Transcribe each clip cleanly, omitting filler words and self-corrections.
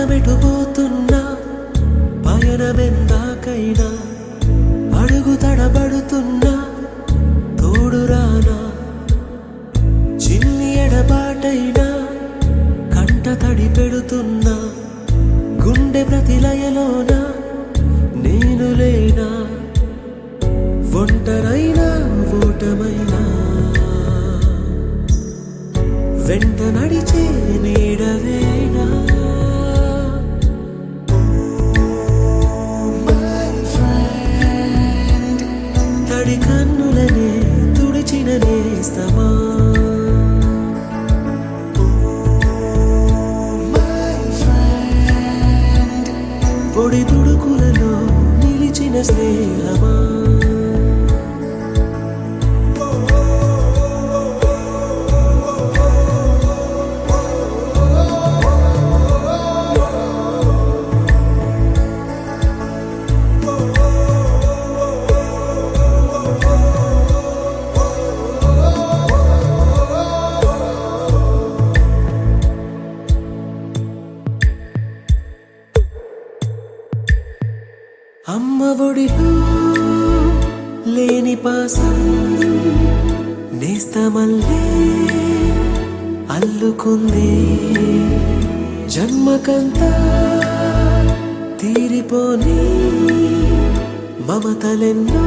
ప్రాణమెటుపోతున్నా పయనమెందాకైనా అడుగు తడబడుతున్నా తోడురానా చిన్ని ఎడబాటైనా కంట తడి పెడుతున్నా గుండె ప్రతిలయలోన నేను లేనా ఒంటరైనా ఓటమైనా వెంట నడిచే నీడవేనా తడి కన్నులనే తుడిచిన నేస్తమా పొడి తుడుకులలో నిలిచిన స్నేహమా అమ్మ ఒడిలో లేని పాసం నేస్తమల్లే అల్లుకుంది జన్మకంతా తీరిపోని మమతలెన్నో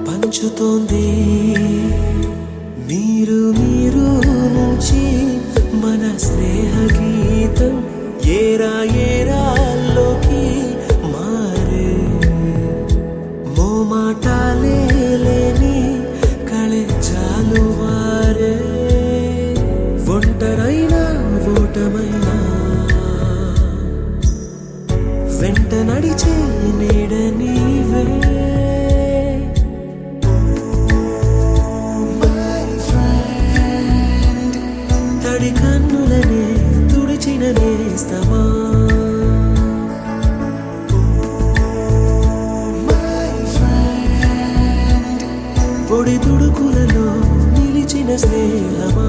పంచుతోంది మీరు నుంచి మన స్నేహ గీతం ఏరా ఏరాల్లోకి మాటాలే లేని కళే చాలు వారే ఒంటరైనా ఓటమైనా వెంట నడిచే నీడ నీవే తడి కన్నులనే తుడిచిన నేస్తమా పొడి తుడుకులలో నిలిచిన స్నేహమా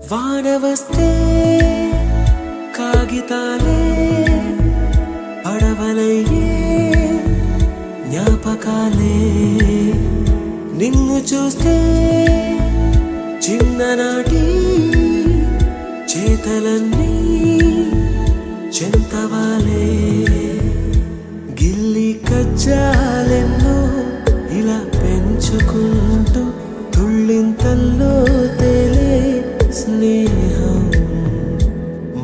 వాన వస్తే కాగితాలే పడవలయ్యే జ్ఞాపకాలే నిన్ను చూస్తే చిన్ననాటి చేతలన్నీ చెంతవాలే గిల్లి కజ్జాలెన్నో ఇలా పెంచుకుంటూ తుళ్ళింతల్లో తేలే స్నేహం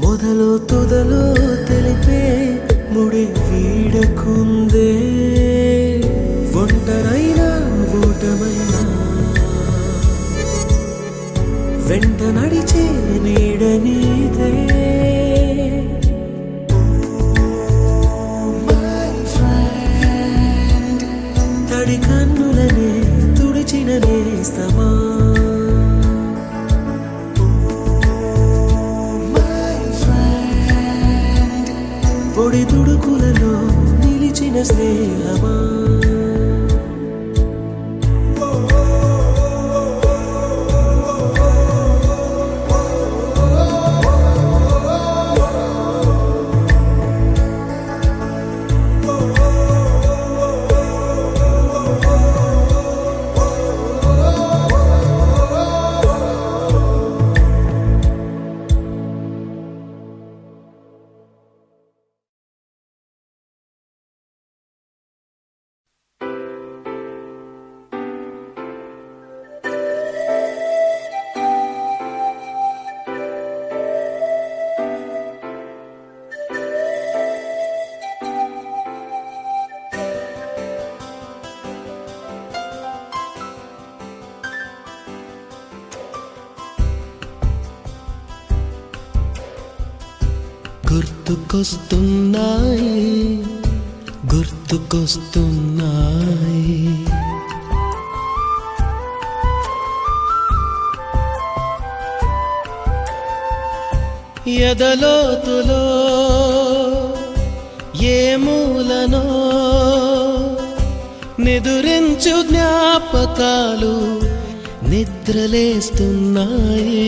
మొదలు తుదలో తెలిపే ముడి వీడకుందే ఒంటరైనా ఓటమైనా వెంట నడిచే నీడ నీదే తడి కన్నులనే తుడిచిన నేస్తమా పొడి తుడుకులలో నిలిచిన స్నేహమా గుర్తుకొస్తున్నాయి గుర్తుకొస్తున్నాయి. ఎదలోతులో ఏ మూలనో నిదురించు జ్ఞాపకాలు నిద్రలేస్తున్నాయి.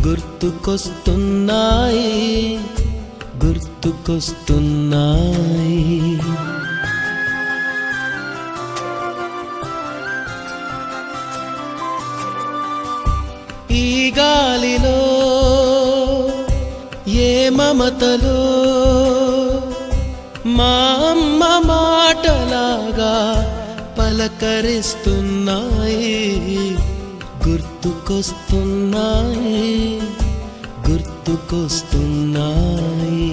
గుర్తుకొస్తున్నాయి, గుర్తుకొస్తున్నాయి. ఈ గాలిలో ఏ మమతలో మా అమ్మ మాటలాగా పలకరిస్తున్నాయి. గుర్తుకొస్తున్నాయి, గుర్తుకొస్తున్నాయి.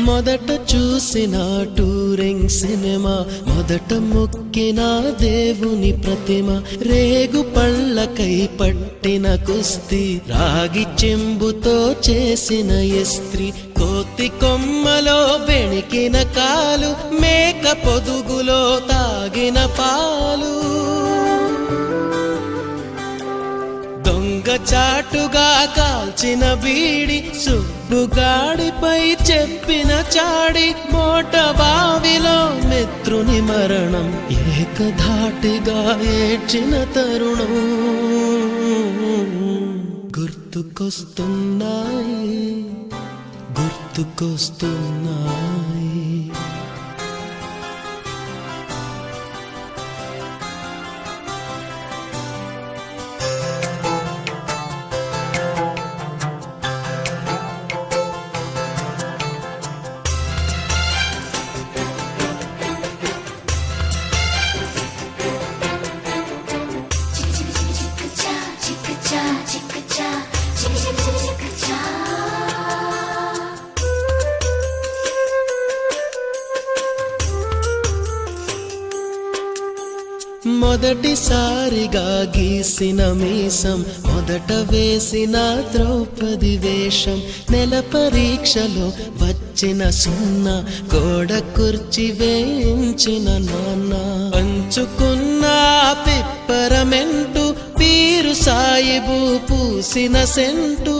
మొదట చూసిన టూరింగ్ సినిమా, మొదట మొక్కిన దేవుని ప్రతిమ, రేగు పళ్ళకై పట్టిన కుస్తీ, రాగి చెంబుతో చేసిన ఇస్త్రీ, కోతి కొమ్మలో బెణికిన కాలు, మేక పొదుగులో తాగిన పాలు, దొంగ చాటుగా కాల్చిన బీడి, సుబ్బుగాడిపై చెప్పిన చాడి, మోట బావిలో మిత్రుని మరణం, ఏకధాటిగా ఏడ్చిన తరుణం. గుర్తుకొస్తున్నాయి, గుర్తుకొస్తున్నాయి. మొదటిసారిగా గీసిన మీసం, మొదట వేసిన ద్రౌపది వేషం, నెల పరీక్షలో వచ్చిన సున్నా, గోడ కుర్చీ వేయించిన నాన్న, పంచుకున్న పిప్పరమెంటు, పీరు సాయిబు పూసిన సెంటు,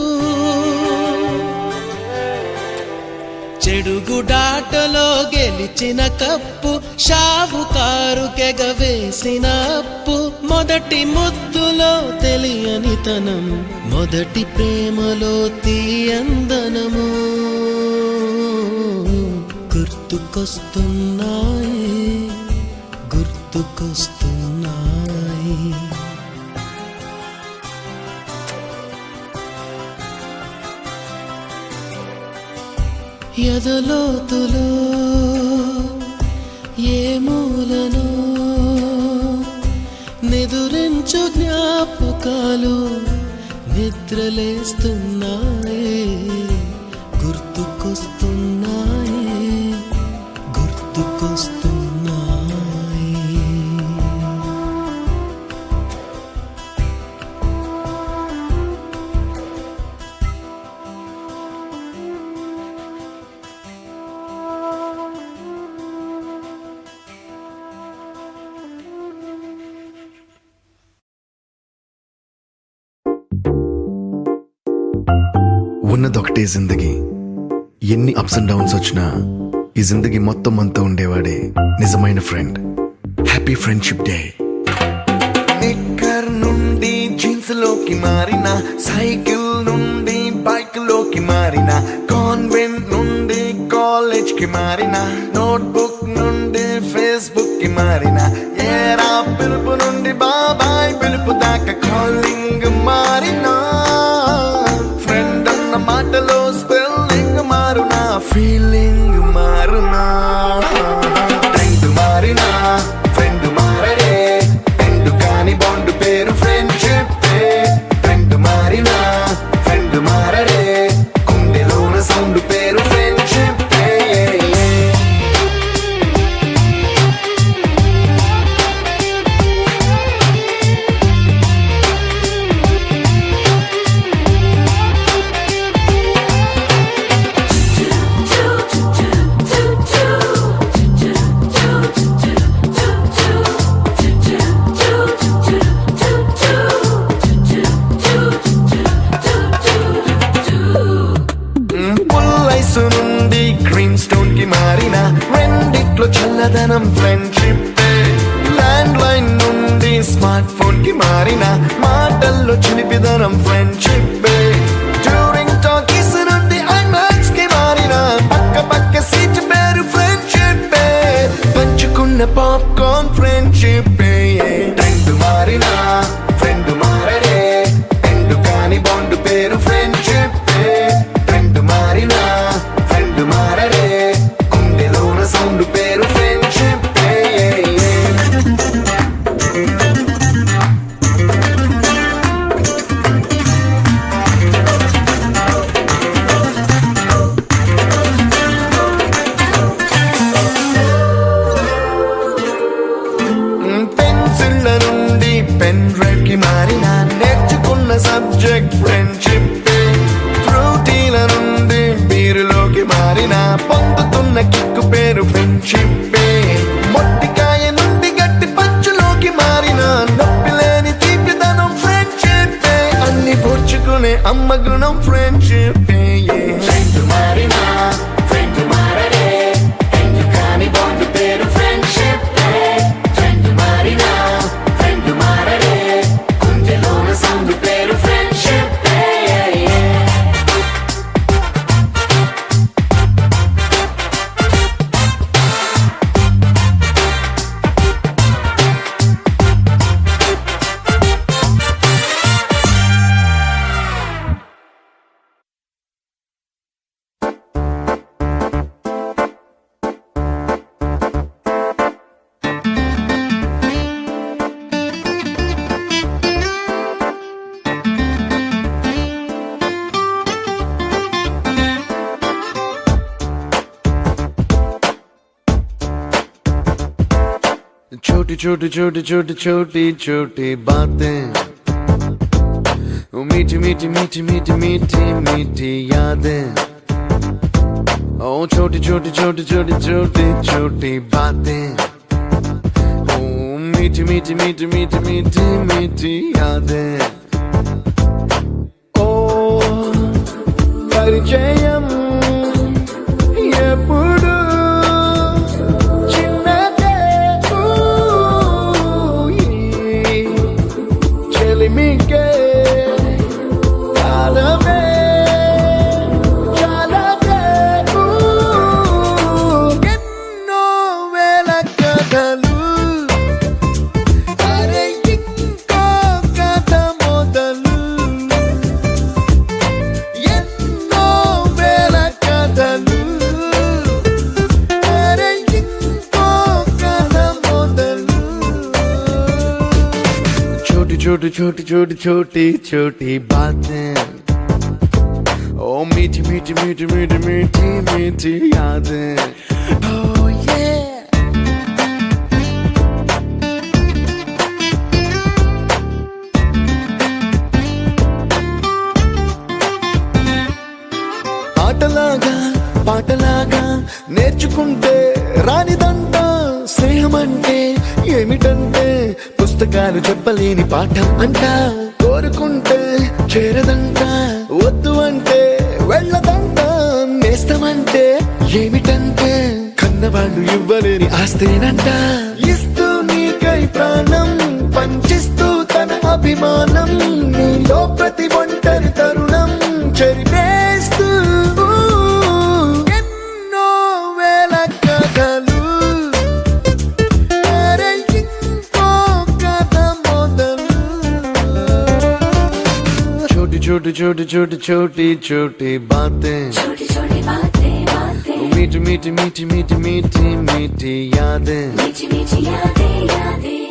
చెడుగుడాటలో గెలిచిన కప్పు, షావుకారు కెగవేసిన అప్పు, మొదటి ముద్దులో తెలియనితనం, మొదటి ప్రేమలో తీయందనము. గుర్తుకొస్తున్నాయి, గుర్తుకొస్తున్నాయి. ఎదలోతులో ఏ మూలనో నిదురించు జ్ఞాపకాలు నిద్రలేస్తున్నాయి. గుర్తుకొస్తున్నాయి, గుర్తుకొస్తున్నాయి. ఉన్నదొకటే జిందగీ, ఎన్ని అప్స్ అండ్ డౌన్స్ వచ్చినా ఈ జిందగీ మొత్తం అంతా ఉండేవాడే నిజమైన friend. Happy friendship day. Knicker నుండి జీన్స్ లోకి మారిన, సైకిల్ నుండి బైక్ లోకి మారిన, కాన్వెంట్ నుండి కాలేజ్ కి మారిన, నోట్బుక్ నుండి ఫేస్బుక్ కి మారిన, ఏరా పిలుపు నుండి బాబాయ్ పిలుపు దాకా కాలింగ్ మారిన, ఫ్రెండ్ అన్న మాటలో స్పెల్లింగ్ మారునా, ఫీలింగ్ మారునా, ట్రెండ్ మారినా ఫ్రెండ్ మారడే, ఎండు కాని బాండ్ పేరు ఫ్రెండ్షిప్. చల్లదనం ఫ్రెండ్షిప్ ల్యాండ్ లైన్ నుండి స్మార్ట్ ఫోన్ కి మారిన మాటల్లో చిలిపిదనం ఫ్రెండ్షిప్ డ్యూరింగ్ టాకీస్ నుండి ఐమాక్స్ కి మారిన పక్క పక్క సీట్ పేరు ఫ్రెండ్షిప్ పంచుకున్న పాప్కార్న్ ఫ్రెండ్షిప్ ట్రెండ్ మారిన ఫ్రెండ్ మారడే ఎండు కాని బాండ్ పేరు ఫ్రెండ్షిప్ ట్రెండ్ మారిన ఫ్రెండ్ మారడే గుండెలోన సౌండ్ పేరు ఫ్రెండ్షిప్ పెన్సిళ్ళ నుండి పెన్ డ్రైవ్ కి మారిన నేర్చుకున్న సబ్జెక్ట్ ఫ్రెండ్షిప్ ఫ్రూటీల నుండి బీరులోకి మారిన పొందుతున్న కిక్కు పేరు ఫ్రెండ్షిప్ మొట్టికాయ నుండి గట్టి పంచులోకి మారిన నొప్పి లేని తీపిదనం ఫ్రెండ్షిప్ అన్ని పూడ్చుకునే అమ్మ గుణం ఫ్రెండ్షిప్ ఫ్రెండ్ మారిన ఫ్రెండ్ మారడే ఎందు కాని బాండ్ పేరు ఫ్రెండ్షిప్ ఫ్రెండ్ మారిన ఫ్రెండ్ మారడే గుండెలోన సౌండ్ పేరు ఫ్రెండ్షిప్ छोटी छोटी छोटी छोटी छोटी छोटी बातें वो मीठी मीठी मीठी मीठी मीठी मीठी यादें ओ छोटी छोटी छोटी छोटी छोटी छोटी बातें ओ मीठी मीठी मीठी मीठी मीठी मीठी यादें ओ परिचयम ఎప్పుడు छोटी छोटी छोटी छोटी छोटी बातें ओ मीठी मीठी मीठी मीठी मीठी मीठी यादें oh yeah ఆటలాగా పాటలాగా నేర్చుకుంటే రానిదంట స్నేహం అంటే ఏమిటంటే పుస్తకాలు చెప్పలేని పాఠం అంట కోరుకుంటే చేరదంట వద్దు అంటే వెళ్ళదంట నేస్తమంటే ఏమిటంటే కన్నవాళ్ళు ఇవ్వలేని ఆస్తేనంట ఇస్తూ నీకై ప్రాణం పంచిస్తూ తన అభిమానం నీలో ప్రతి ఒంటరి తరుణం చెరిపేస్తూ ఎన్నో వేల కథలు छोटी छोटी छोटी छोटी छोटी बातें छोटी छोटी बातें बातें मीठी मीठी मीठी मीठी मीठी मीठी यादें मीठी मीठी यादें यादें